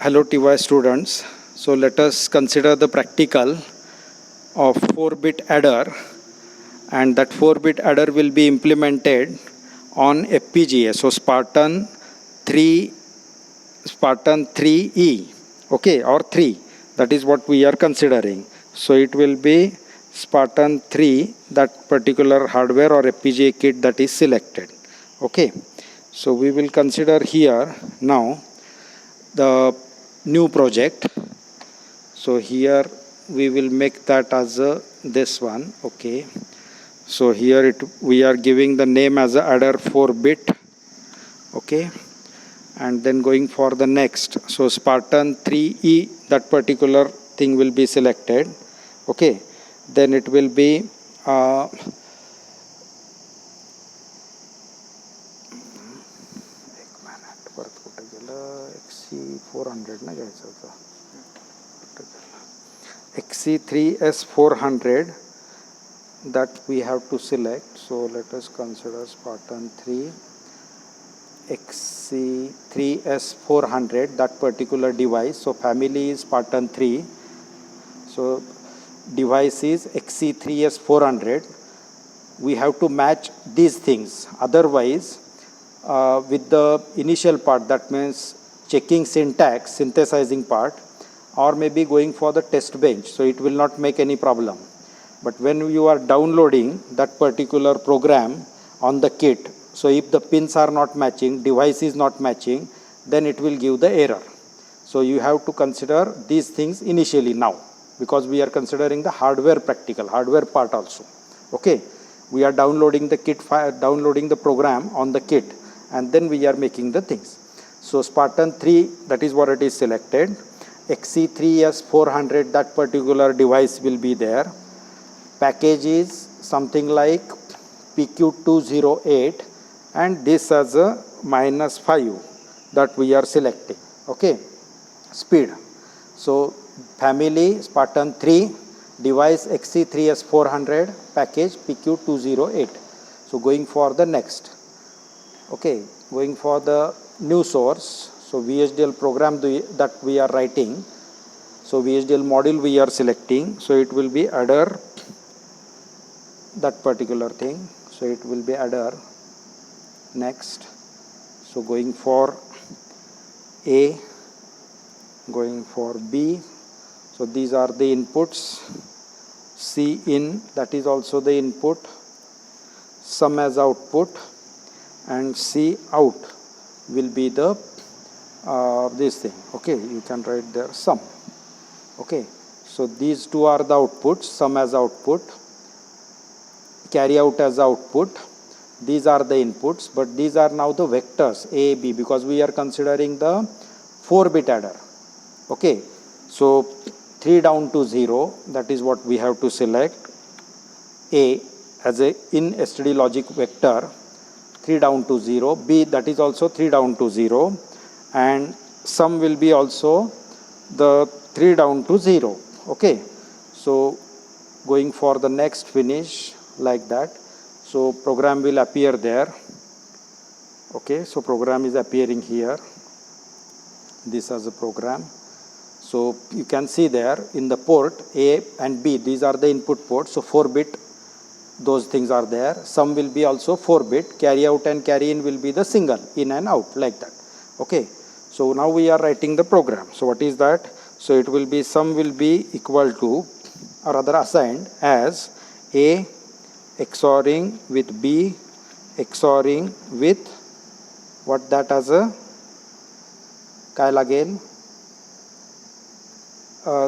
Hello TY students. So let us consider the practical of 4-bit adder, and that 4-bit adder will be implemented on FPGA. So Spartan 3E, okay, or 3. That is what we are considering. So it will be Spartan 3, that particular hardware or FPGA kit that is selected. Okay. So we will consider here now the new project. So here we will make that as this one. Okay, so here we are giving the name as a adder 4-bit. Okay, and then going for the next, so Spartan 3E, that particular thing will be selected. Okay, then it will be XC400 ना घ्यायचं होतं, XC3S400, that we have to select. So let us consider Spartan 3 XC3S400, that particular device. So family is Spartan 3, so device is XC3S400. We have to match these things, otherwise with the initial part, that means checking syntax, synthesizing part, or maybe going for the test bench, so it will not make any problem. But when you are downloading that particular program on the kit, so if the pins are not matching, device is not matching, then it will give the error. So you have to consider these things initially now, because we are considering the hardware practical, hardware part also. Okay, we are downloading the kit file, downloading the program on the kit, and then we are making the things. So Spartan 3, that is what it is selected. XC3S400, that particular device will be there. Package is something like PQ208, and this as a -5 that we are selecting. Okay, speed. So family Spartan 3, device XC3S400, package PQ208. So going for the next. Okay, going for the new source. So VHDL program that we are writing. So VHDL module we are selecting. So it will be adder, that particular thing. So it will be adder. Next. So going for A, going for B. So these are the inputs. C in, that is also the input. Sum as output, and C out will be the this thing. Okay, you can write there sum. Okay, so these two are the outputs, sum as output, carry out as output. These are the inputs, but these are now the vectors A, B, because we are considering the 4-bit adder. Okay, so 3 down to 0, that is what we have to select. A as a in STD logic vector, 3 down to 0. B, that is also 3 down to 0. And sum will be also the 3 down to 0. Okay, so going for the next finish like that. So program will appear there. Okay, so program is appearing here. This as a program. So you can see there in the port A and B, these are the input ports. So 4-bit, those things are there. Sum will be also 4-bit. Carry out and carry in will be the single, in and out, like that. Okay, so now we are writing the program. So what is that? So it will be, sum will be equal to, or rather assigned as A XORing with B XORing with what, that as a काय लागेल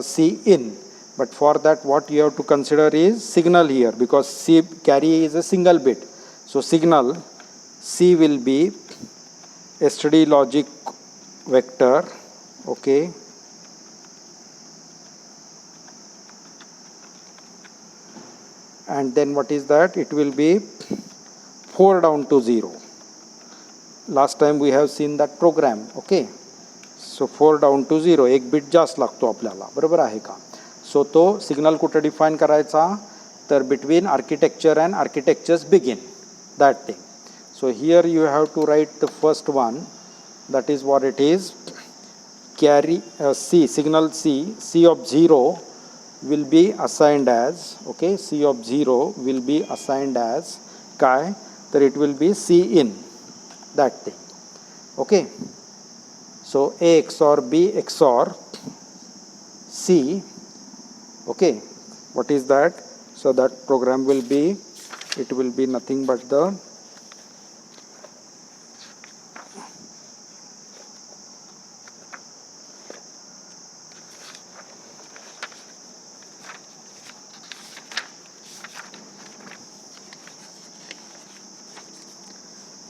C in. But for that, what you have to consider is signal here, because C carry is a single bit. So signal C will be STD logic vector. Okay, and then what is that? It will be 4 down to 0. Last time we have seen that program. Okay, so 4 down to 0, 1 bit जास्त लागतो आपल्याला, बरोबर आहे का? सो तो signal कुठे define करायचा, तर between architecture and architectures begin, that thing. So here you have to write the first one, that is what it is, carry C, signal C of 0 will be assigned as, okay, C of 0 will be assigned as काय, तर it will be C in, that thing, okay. So A XOR B XOR C, okay, what is that? So that program will be, it will be nothing but the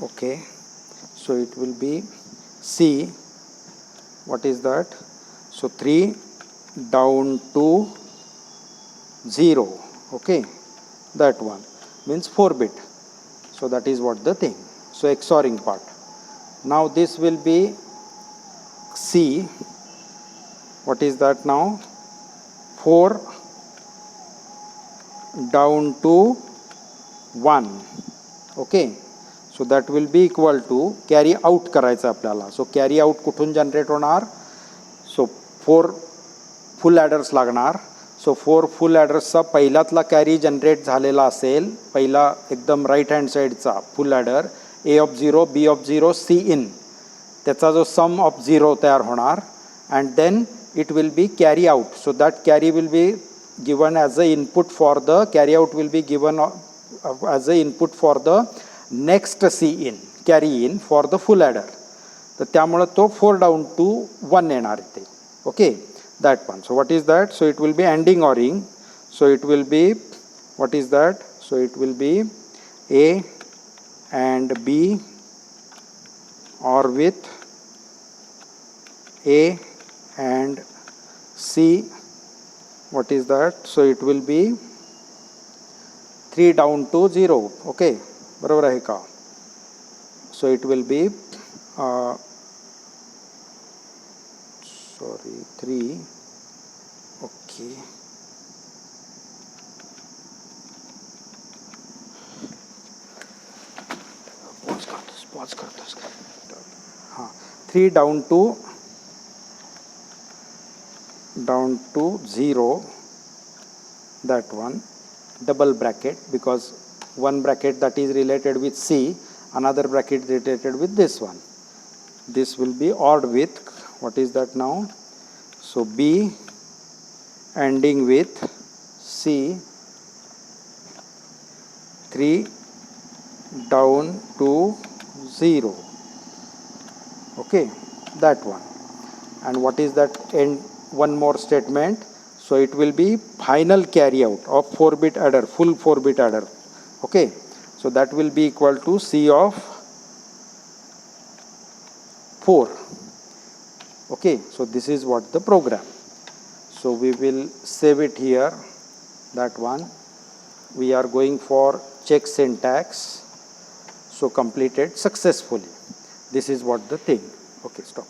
okay, so it will be C, what is that? So 3 down to 0, okay, that one means 4 bit. So that is what the thing. So XORing part. Now this will be C, what is that now? 4 down to 1, okay. So that will be equal to carry out करायचं आपल्याला. So carry out कुठून generate होणार? So 4 full ॲडर्स लागणार. सो 4 full ॲडर्सचा पहिल्यातला carry generate झालेला असेल, पहिला एकदम right hand साईडचा full adder A of 0 B of 0 C in, त्याचा जो सम ऑफ 0 तयार होणार and then it will be carry out. So that carry will be given as a input for the carry out will be given as a input for the next C in, carry in for the full adder. तर त्यामुळे तो 4 down to 1 येणार इथे, okay, that one. So what is that? So it will be ending ORing. So it will be, what is that? So it will be A and B or with A and C. What is that? So it will be 3 down to 0. Okay, बरोबर आहे का? So it will be 3, okay, pause कर दो हाँ, 3 down to 0, that one, double bracket, because one bracket that is related with C, another bracket related with this one. This will be ORed with, what is that now? So B ending with C, 3 down to 0, okay, that one. And what is that end? One more statement. So it will be final carry out of 4-bit adder, full 4-bit adder, okay. So that will be equal to C of 4, okay. So this is what the program. So we will save it here, that one. We are going for check syntax. So completed successfully. This is what the thing. Okay, stop.